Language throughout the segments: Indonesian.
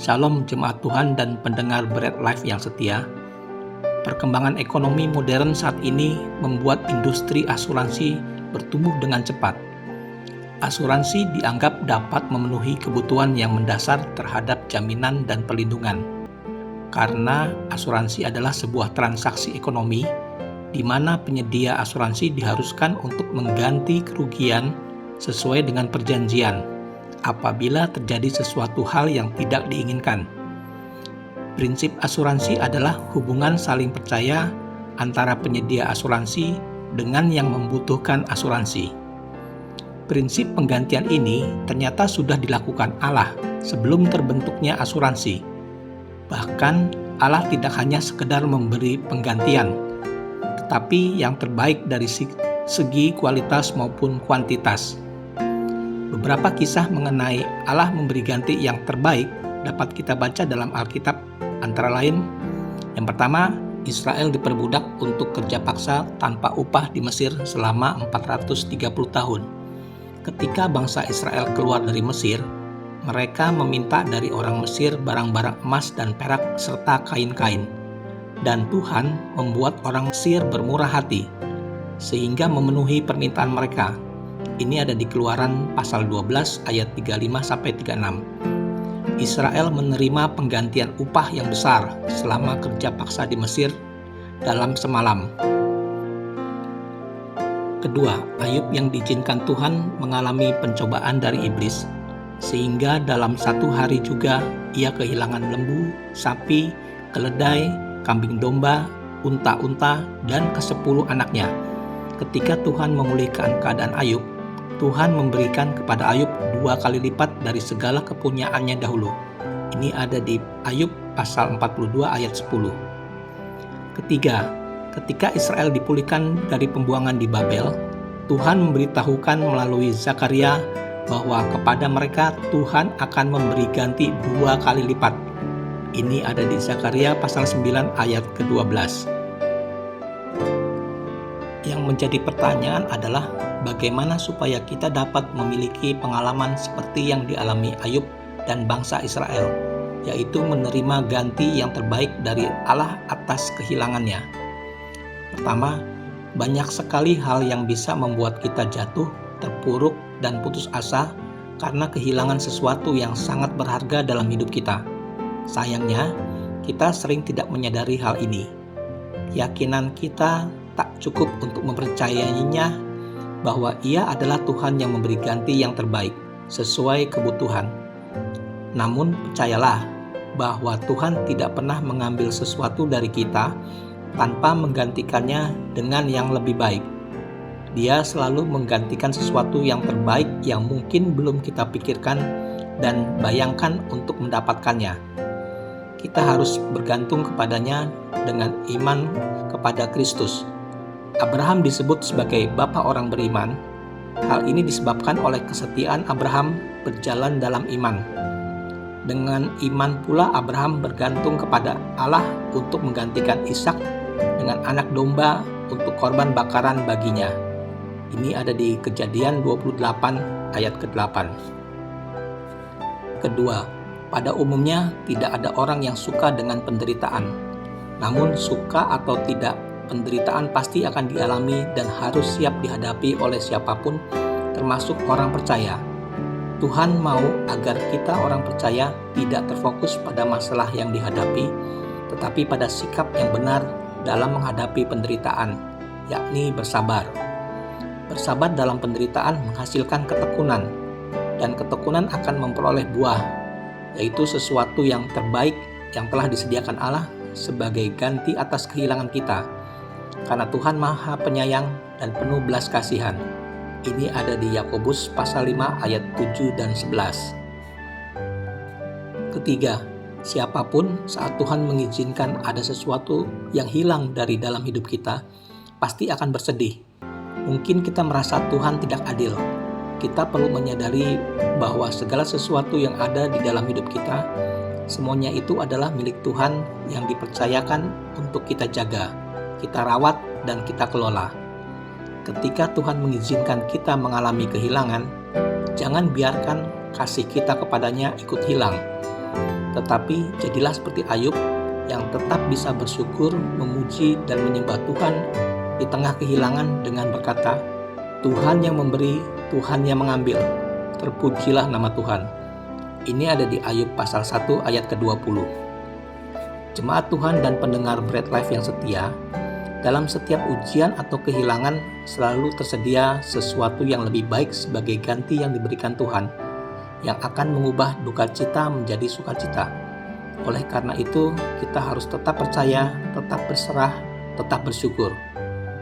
Shalom jemaat Tuhan dan pendengar Bread Life yang setia. Perkembangan ekonomi modern saat ini membuat industri asuransi bertumbuh dengan cepat. Asuransi dianggap dapat memenuhi kebutuhan yang mendasar terhadap jaminan dan perlindungan. Karena asuransi adalah sebuah transaksi ekonomi di mana penyedia asuransi diharuskan untuk mengganti kerugian sesuai dengan perjanjian apabila terjadi sesuatu hal yang tidak diinginkan. Prinsip asuransi adalah hubungan saling percaya antara penyedia asuransi dengan yang membutuhkan asuransi. Prinsip penggantian ini ternyata sudah dilakukan Allah sebelum terbentuknya asuransi. Bahkan Allah tidak hanya sekedar memberi penggantian, tetapi yang terbaik dari segi kualitas maupun kuantitas. Beberapa kisah mengenai Allah memberi ganti yang terbaik dapat kita baca dalam Alkitab, antara lain, yang pertama, Israel diperbudak untuk kerja paksa tanpa upah di Mesir selama 430 tahun. Ketika bangsa Israel keluar dari Mesir, mereka meminta dari orang Mesir barang-barang emas dan perak serta kain-kain. Dan Tuhan membuat orang Mesir bermurah hati, sehingga memenuhi permintaan mereka. Ini ada di Keluaran pasal 12 ayat 35-36. Israel menerima penggantian upah yang besar selama kerja paksa di Mesir dalam semalam. Kedua, Ayub yang diizinkan Tuhan mengalami pencobaan dari iblis, sehingga dalam satu hari juga ia kehilangan lembu, sapi, keledai, kambing domba, unta-unta, dan ke-10 anaknya. Ketika Tuhan memulihkan keadaan Ayub, Tuhan memberikan kepada Ayub 2 kali lipat dari segala kepunyaannya dahulu. Ini ada di Ayub pasal 42 ayat 10. Ketiga, ketika Israel dipulihkan dari pembuangan di Babel, Tuhan memberitahukan melalui Zakaria bahwa kepada mereka Tuhan akan memberi ganti 2 kali lipat. Ini ada di Zakaria pasal 9 ayat ke-12. Yang menjadi pertanyaan adalah bagaimana supaya kita dapat memiliki pengalaman seperti yang dialami Ayub dan bangsa Israel, yaitu menerima ganti yang terbaik dari Allah atas kehilangannya. Pertama, banyak sekali hal yang bisa membuat kita jatuh, terpuruk, dan putus asa karena kehilangan sesuatu yang sangat berharga dalam hidup kita. Sayangnya, kita sering tidak menyadari hal ini. Keyakinan kita tak cukup untuk mempercayainya bahwa Ia adalah Tuhan yang memberi ganti yang terbaik sesuai kebutuhan. Namun percayalah bahwa Tuhan tidak pernah mengambil sesuatu dari kita tanpa menggantikannya dengan yang lebih baik. Dia selalu menggantikan sesuatu yang terbaik yang mungkin belum kita pikirkan dan bayangkan untuk mendapatkannya. Kita harus bergantung kepadanya dengan iman kepada Kristus. Abraham disebut sebagai bapa orang beriman. Hal ini disebabkan oleh kesetiaan Abraham berjalan dalam iman. Dengan iman pula Abraham bergantung kepada Allah untuk menggantikan Ishak dengan anak domba untuk korban bakaran baginya. Ini ada di Kejadian 28 ayat ke-8. Kedua, pada umumnya tidak ada orang yang suka dengan penderitaan. Namun suka atau tidak, penderitaan pasti akan dialami dan harus siap dihadapi oleh siapapun, termasuk orang percaya. Tuhan mau agar kita orang percaya tidak terfokus pada masalah yang dihadapi, tetapi pada sikap yang benar dalam menghadapi penderitaan, yakni bersabar. Bersabar dalam penderitaan menghasilkan ketekunan, dan ketekunan akan memperoleh buah, yaitu sesuatu yang terbaik yang telah disediakan Allah sebagai ganti atas kehilangan kita. Karena Tuhan Maha Penyayang dan penuh belas kasihan. Ini ada di Yakobus pasal 5 ayat 7 dan 11. Ketiga, siapapun saat Tuhan mengizinkan ada sesuatu yang hilang dari dalam hidup kita, pasti akan bersedih. Mungkin kita merasa Tuhan tidak adil. Kita perlu menyadari bahwa segala sesuatu yang ada di dalam hidup kita, semuanya itu adalah milik Tuhan yang dipercayakan untuk kita jaga, kita rawat, dan kita kelola. Ketika Tuhan mengizinkan kita mengalami kehilangan, jangan biarkan kasih kita kepadanya ikut hilang. Tetapi jadilah seperti Ayub yang tetap bisa bersyukur, memuji, dan menyembah Tuhan di tengah kehilangan dengan berkata, Tuhan yang memberi, Tuhan yang mengambil. Terpujilah nama Tuhan. Ini ada di Ayub pasal 1 ayat ke-20. Jemaat Tuhan dan pendengar Bread Life yang setia, dalam setiap ujian atau kehilangan selalu tersedia sesuatu yang lebih baik sebagai ganti yang diberikan Tuhan, yang akan mengubah duka cita menjadi sukacita. Oleh karena itu, kita harus tetap percaya, tetap berserah, tetap bersyukur.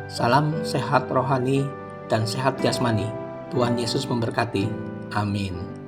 Salam sehat rohani dan sehat jasmani. Tuhan Yesus memberkati. Amin.